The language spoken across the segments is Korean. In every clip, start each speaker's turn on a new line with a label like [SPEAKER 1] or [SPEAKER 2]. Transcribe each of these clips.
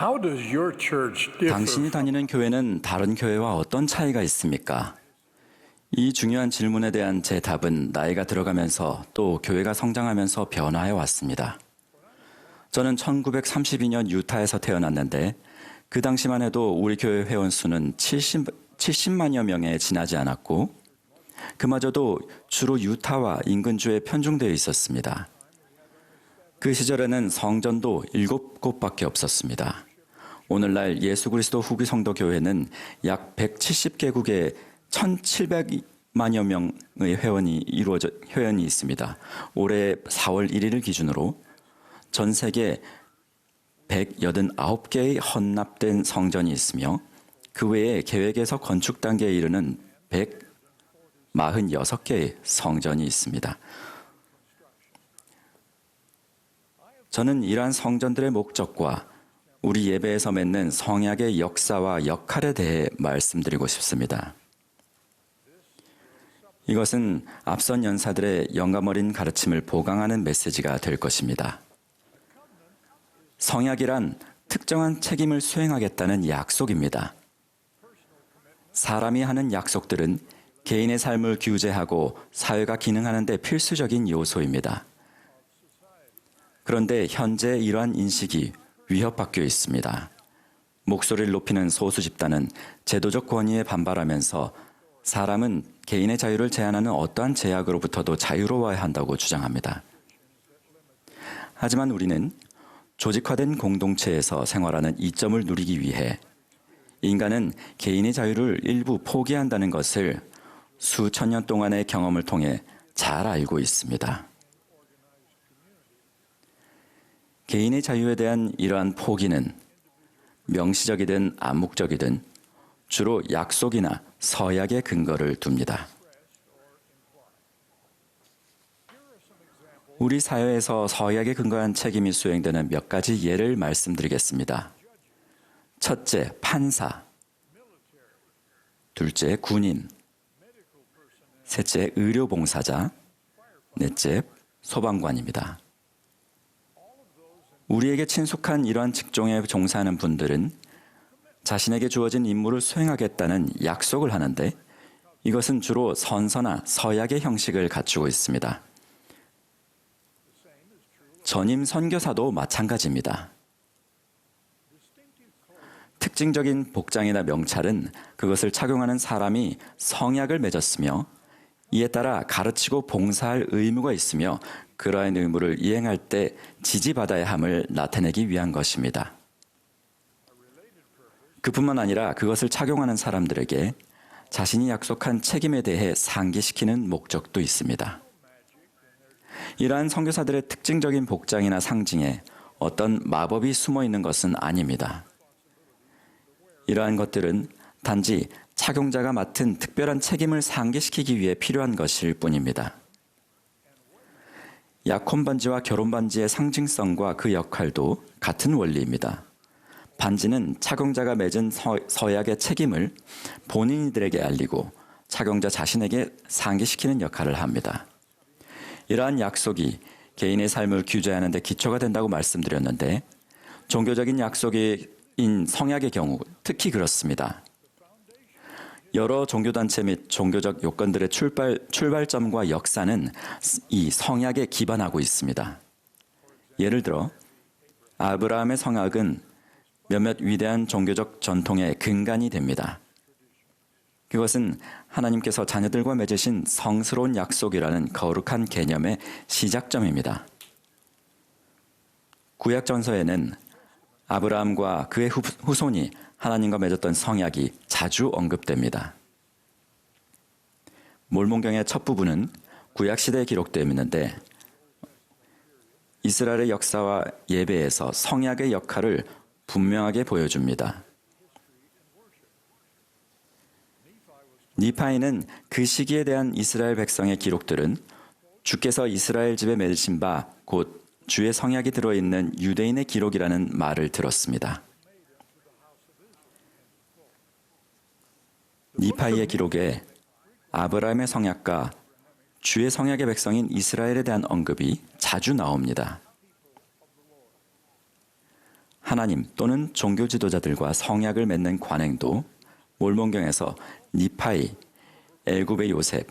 [SPEAKER 1] How does your church differ?
[SPEAKER 2] 당신이 다니는 교회는 다른 교회와 어떤 차이가 있습니까? 이 중요한 질문에 대한 제 답은 나이가 들어가면서 또 교회가 성장하면서 변화해 왔습니다. 저는 1932년 유타에서 태어났는데 그 당시만 해도 우리 교회 회원 수는 70만여 명에 지나지 않았고 그마저도 주로 유타와 인근주에 편중되어 있었습니다. 그 시절에는 성전도 7곳밖에 없었습니다. 오늘날 예수 그리스도 후기 성도 교회는 약 170개국에 1,700만여 명의 회원이 있습니다. 올해 4월 1일을 기준으로 전 세계 189개의 헌납된 성전이 있으며 그 외에 계획에서 건축 단계에 이르는 146개의 성전이 있습니다. 저는 이러한 성전들의 목적과 우리 예배에서 맺는 성약의 역사와 역할에 대해 말씀드리고 싶습니다. 이것은 앞선 연사들의 영감 어린 가르침을 보강하는 메시지가 될 것입니다. 성약이란 특정한 책임을 수행하겠다는 약속입니다. 사람이 하는 약속들은 개인의 삶을 규제하고 사회가 기능하는 데 필수적인 요소입니다. 그런데 현재 이러한 인식이 위협받고 있습니다. 목소리를 높이는 소수 집단은 제도적 권위에 반발하면서 사람은 개인의 자유를 제한하는 어떠한 제약으로부터도 자유로워야 한다고 주장합니다. 하지만 우리는 조직화된 공동체에서 생활하는 이점을 누리기 위해 인간은 개인의 자유를 일부 포기한다는 것을 수천 년 동안의 경험을 통해 잘 알고 있습니다. 개인의 자유에 대한 이러한 포기는 명시적이든 암묵적이든 주로 약속이나 서약에 근거를 둡니다. 우리 사회에서 서약에 근거한 책임이 수행되는 몇 가지 예를 말씀드리겠습니다. 첫째, 판사. 둘째, 군인. 셋째, 의료봉사자. 넷째, 소방관입니다. 우리에게 친숙한 이러한 직종에 종사하는 분들은 자신에게 주어진 임무를 수행하겠다는 약속을 하는데 이것은 주로 선서나 서약의 형식을 갖추고 있습니다. 전임 선교사도 마찬가지입니다. 특징적인 복장이나 명찰은 그것을 착용하는 사람이 성약을 맺었으며 이에 따라 가르치고 봉사할 의무가 있으며 그러한 의무를 이행할 때 지지받아야 함을 나타내기 위한 것입니다. 그뿐만 아니라 그것을 착용하는 사람들에게 자신이 약속한 책임에 대해 상기시키는 목적도 있습니다. 이러한 선교사들의 특징적인 복장이나 상징에 어떤 마법이 숨어 있는 것은 아닙니다. 이러한 것들은 단지 착용자가 맡은 특별한 책임을 상기시키기 위해 필요한 것일 뿐입니다. 약혼 반지와 결혼 반지의 상징성과 그 역할도 같은 원리입니다. 반지는 착용자가 맺은 서약의 책임을 본인들에게 알리고 착용자 자신에게 상기시키는 역할을 합니다. 이러한 약속이 개인의 삶을 규제하는 데 기초가 된다고 말씀드렸는데 종교적인 약속인 성약의 경우 특히 그렇습니다. 여러 종교단체 및 종교적 요건들의 출발점과 역사는 이 성약에 기반하고 있습니다. 예를 들어 아브라함의 성약은 몇몇 위대한 종교적 전통의 근간이 됩니다. 그것은 하나님께서 자녀들과 맺으신 성스러운 약속이라는 거룩한 개념의 시작점입니다. 구약 전서에는 아브라함과 그의 후손이 하나님과 맺었던 성약이 자주 언급됩니다. 몰몬경의 첫 부분은 구약 시대에 기록되어 있는데 이스라엘의 역사와 예배에서 성약의 역할을 분명하게 보여줍니다. 니파이는 그 시기에 대한 이스라엘 백성의 기록들은 주께서 이스라엘 집에 맺으신 바 곧 주의 성약이 들어있는 유대인의 기록이라는 말을 들었습니다. 니파이의 기록에 아브라함의 성약과 주의 성약의 백성인 이스라엘에 대한 언급이 자주 나옵니다. 하나님 또는 종교 지도자들과 성약을 맺는 관행도 몰몬경에서 니파이, 엘굽의 요셉,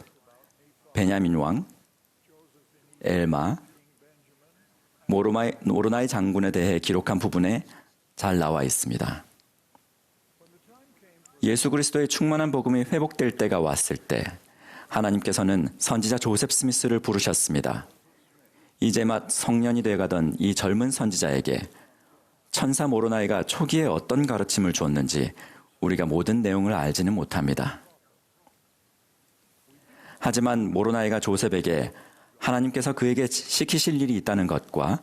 [SPEAKER 2] 베냐민 왕, 엘마, 모로나이 장군에 대해 기록한 부분에 잘 나와 있습니다. 예수 그리스도의 충만한 복음이 회복될 때가 왔을 때 하나님께서는 선지자 조셉 스미스를 부르셨습니다. 이제 막 성년이 돼가던 이 젊은 선지자에게 천사 모로나이가 초기에 어떤 가르침을 주었는지 우리가 모든 내용을 알지는 못합니다. 하지만 모로나이가 조셉에게 하나님께서 그에게 시키실 일이 있다는 것과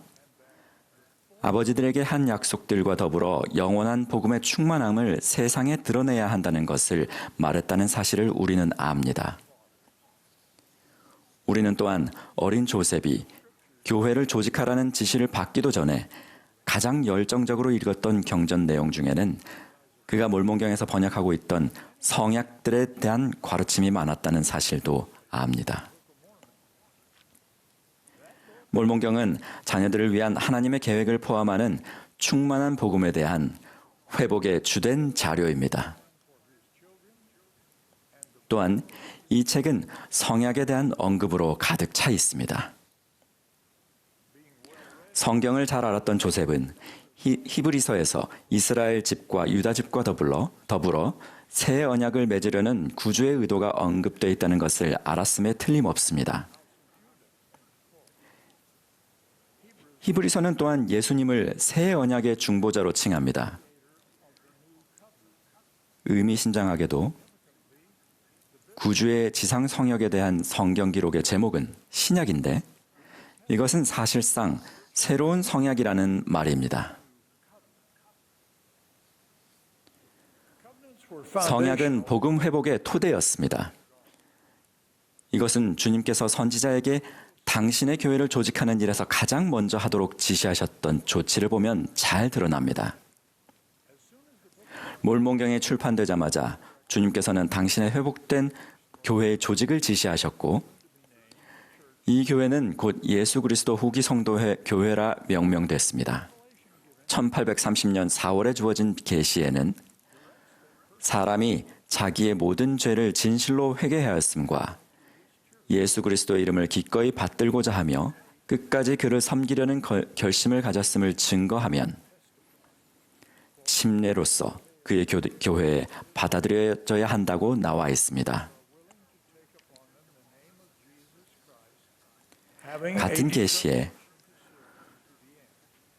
[SPEAKER 2] 아버지들에게 한 약속들과 더불어 영원한 복음의 충만함을 세상에 드러내야 한다는 것을 말했다는 사실을 우리는 압니다. 우리는 또한 어린 조셉이 교회를 조직하라는 지시를 받기도 전에 가장 열정적으로 읽었던 경전 내용 중에는 그가 몰몬경에서 번역하고 있던 성약들에 대한 가르침이 많았다는 사실도 압니다. 몰몬경은 자녀들을 위한 하나님의 계획을 포함하는 충만한 복음에 대한 회복의 주된 자료입니다. 또한 이 책은 성약에 대한 언급으로 가득 차 있습니다. 성경을 잘 알았던 조셉은 히브리서에서 이스라엘 집과 유다 집과 더불어 새 언약을 맺으려는 구주의 의도가 언급되어 있다는 것을 알았음에 틀림없습니다. 히브리서는 또한 예수님을 새 언약의 중보자로 칭합니다. 의미심장하게도 구주의 지상 성역에 대한 성경 기록의 제목은 신약인데 이것은 사실상 새로운 성약이라는 말입니다. 성약은 복음 회복의 토대였습니다. 이것은 주님께서 선지자에게 당신의 교회를 조직하는 일에서 가장 먼저 하도록 지시하셨던 조치를 보면 잘 드러납니다. 몰몬경이 출판되자마자 주님께서는 당신의 회복된 교회의 조직을 지시하셨고 이 교회는 곧 예수 그리스도 후기 성도회 교회라 명명됐습니다. 1830년 4월에 주어진 계시에는 사람이 자기의 모든 죄를 진실로 회개하였음과 예수 그리스도의 이름을 기꺼이 받들고자 하며 끝까지 그를 섬기려는 결심을 가졌음을 증거하면 침례로서 그의 교회에 받아들여져야 한다고 나와 있습니다. 같은 계시에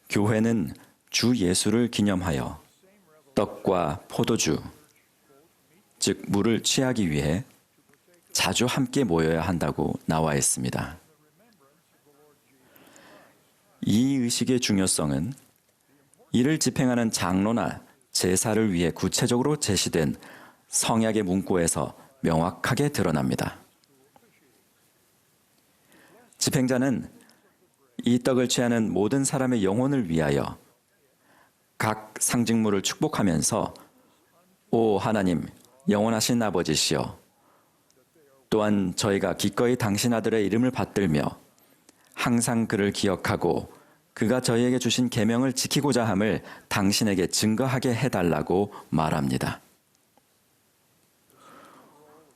[SPEAKER 2] 교회는 주 예수를 기념하여 떡과 포도주, 즉 물을 취하기 위해 자주 함께 모여야 한다고 나와 있습니다. 이 의식의 중요성은 이를 집행하는 장로나 제사를 위해 구체적으로 제시된 성약의 문구에서 명확하게 드러납니다. 집행자는 이 떡을 취하는 모든 사람의 영혼을 위하여 각 상징물을 축복하면서 오 하나님 영원하신 아버지시여 또한 저희가 기꺼이 당신 아들의 이름을 받들며 항상 그를 기억하고 그가 저희에게 주신 계명을 지키고자 함을 당신에게 증거하게 해달라고 말합니다.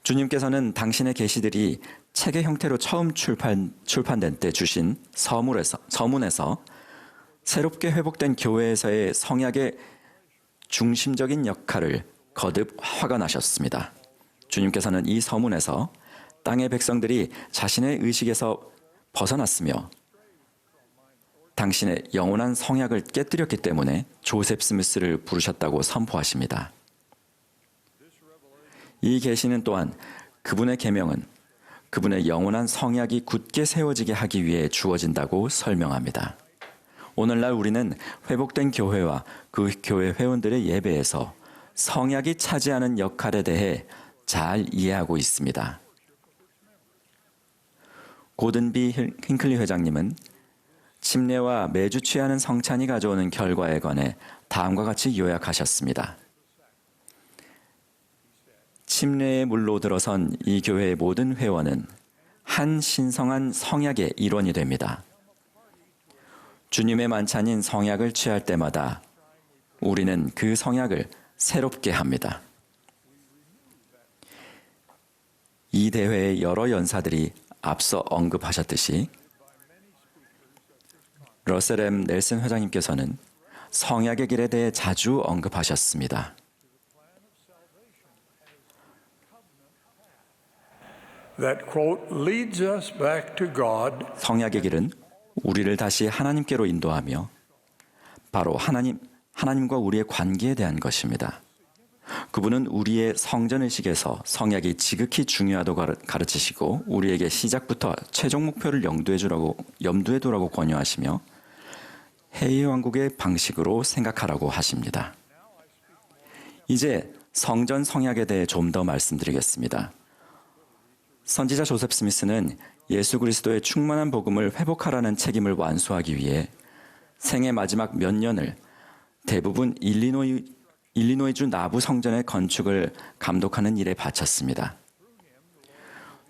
[SPEAKER 2] 주님께서는 당신의 계시들이 책의 형태로 처음 출판된 때 주신 서문에서 새롭게 회복된 교회에서의 성약의 중심적인 역할을 거듭 확언하셨습니다. 주님께서는 이 서문에서 땅의 백성들이 자신의 의식에서 벗어났으며 당신의 영원한 성약을 깨뜨렸기 때문에 조셉 스미스를 부르셨다고 선포하십니다. 이 계시는 또한 그분의 계명은 그분의 영원한 성약이 굳게 세워지게 하기 위해 주어진다고 설명합니다. 오늘날 우리는 회복된 교회와 그 교회 회원들의 예배에서 성약이 차지하는 역할에 대해 잘 이해하고 있습니다. 고든비 힌클리 회장님은 침례와 매주 취하는 성찬이 가져오는 결과에 관해 다음과 같이 요약하셨습니다. 침례의 물로 들어선 이 교회의 모든 회원은 한 신성한 성약의 일원이 됩니다. 주님의 만찬인 성약을 취할 때마다 우리는 그 성약을 새롭게 합니다. 이 대회의 여러 연사들이 앞서 언급하셨듯이 러셀 M. 넬슨 회장님께서는 성약의 길에 대해 자주 언급하셨습니다.
[SPEAKER 1] that quote leads us back to God
[SPEAKER 2] 성약의 길은 우리를 다시 하나님께로 인도하며 바로 하나님과 우리의 관계에 대한 것입니다. 그분은 우리의 성전의식에서 성약이 지극히 중요하다고 가르치시고 우리에게 시작부터 최종 목표를 염두에 두라고 권유하시며 해외 왕국의 방식으로 생각하라고 하십니다. 이제 성전 성약에 대해 좀 더 말씀드리겠습니다. 선지자 조셉 스미스는 예수 그리스도의 충만한 복음을 회복하라는 책임을 완수하기 위해 생애 마지막 몇 년을 대부분 일리노이주 나부 성전의 건축을 감독하는 일에 바쳤습니다.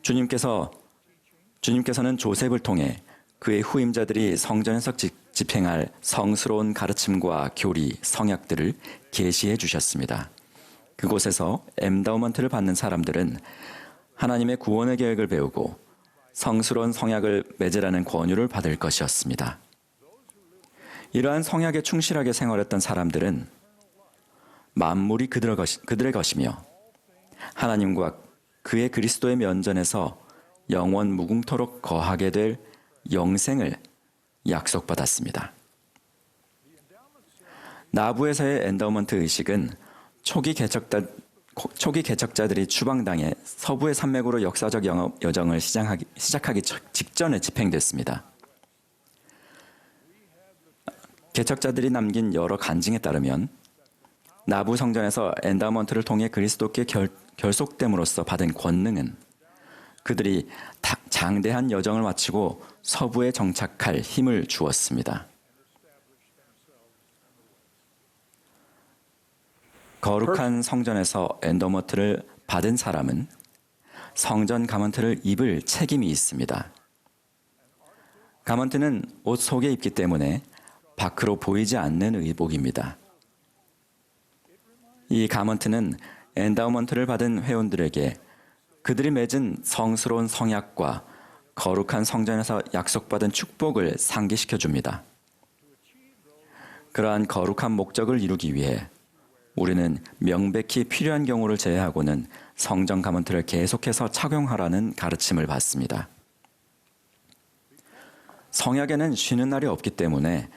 [SPEAKER 2] 주님께서는 조셉을 통해 그의 후임자들이 성전에서 집행할 성스러운 가르침과 교리, 성약들을 계시해 주셨습니다. 그곳에서 엔다우먼트를 받는 사람들은 하나님의 구원의 계획을 배우고 성스러운 성약을 맺으라는 권유를 받을 것이었습니다. 이러한 성약에 충실하게 생활했던 사람들은 만물이 그들의 것이며 하나님과 그의 그리스도의 면전에서 영원 무궁토록 거하게 될 영생을 약속받았습니다. 나부에서의 엔다우먼트 의식은 초기 개척자들이 추방당해 서부의 산맥으로 역사적 여정을 시작하기 직전에 집행됐습니다. 개척자들이 남긴 여러 간증에 따르면 나부 성전에서 엔다우먼트를 통해 그리스도께 결속됨으로써 받은 권능은 그들이 장대한 여정을 마치고 서부에 정착할 힘을 주었습니다. 거룩한 성전에서 엔다우먼트를 받은 사람은 성전 가먼트를 입을 책임이 있습니다. 가먼트는 옷 속에 입기 때문에 밖으로 보이지 않는 의복입니다. 이 가먼트는 엔다우먼트를 받은 회원들에게 그들이 맺은 성스러운 성약과 거룩한 성전에서 약속받은 축복을 상기시켜 줍니다. 그러한 거룩한 목적을 이루기 위해 우리는 명백히 필요한 경우를 제외하고는 성전 가먼트를 계속해서 착용하라는 가르침을 받습니다. 성약에는 쉬는 날이 없기 때문에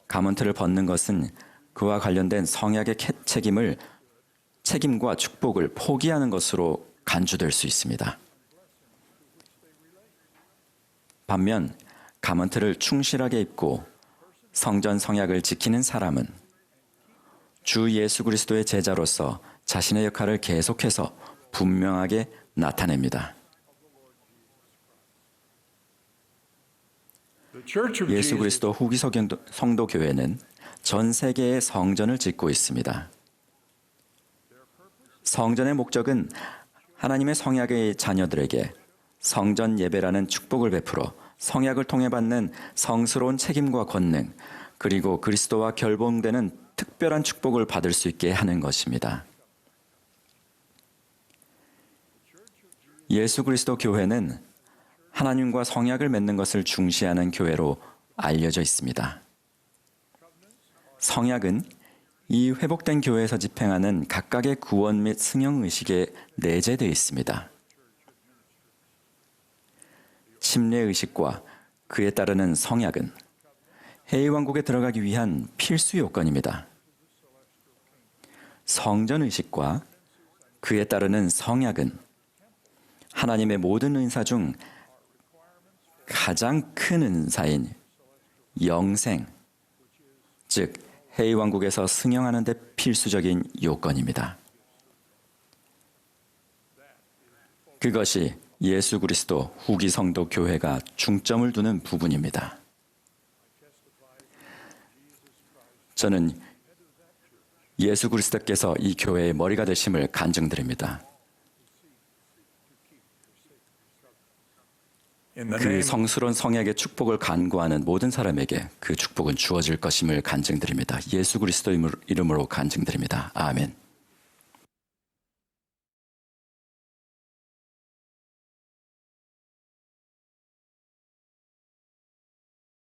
[SPEAKER 2] 가먼트를 벗는 것은 그와 관련된 성약의 책임과 축복을 포기하는 것으로 간주될 수 있습니다. 반면 가먼트를 충실하게 입고 성전 성약을 지키는 사람은 주 예수 그리스도의 제자로서 자신의 역할을 계속해서 분명하게 나타냅니다. 예수 그리스도 후기 성도 교회는 전 세계의 성전을 짓고 있습니다. 성전의 목적은 하나님의 성약의 자녀들에게 성전 예배라는 축복을 베풀어 성약을 통해 받는 성스러운 책임과 권능, 그리고 그리스도와 결봉되는 특별한 축복을 받을 수 있게 하는 것입니다. 예수 그리스도 교회는 하나님과 성약을 맺는 것을 중시하는 교회로 알려져 있습니다. 성약은 이 회복된 교회에서 집행하는 각각의 구원 및 승형 의식에 내재되어 있습니다. 침례 의식과 그에 따르는 성약은 해외 왕국에 들어가기 위한 필수 요건입니다. 성전 의식과 그에 따르는 성약은 하나님의 모든 은사 중 가장 큰 은사인 영생, 즉 해외 왕국에서 승형하는 데 필수적인 요건입니다. 그것이 예수 그리스도 후기 성도 교회가 중점을 두는 부분입니다. 저는 예수 그리스도께서 이 교회의 머리가 되심을 간증드립니다.
[SPEAKER 1] in the
[SPEAKER 2] 그
[SPEAKER 1] name
[SPEAKER 2] 성스러운 성약의 축복을 간구하는 모든 사람에게 그 축복은 주어질 것임을 간증드립니다. 예수 그리스도 이름으로 간증드립니다. 아멘.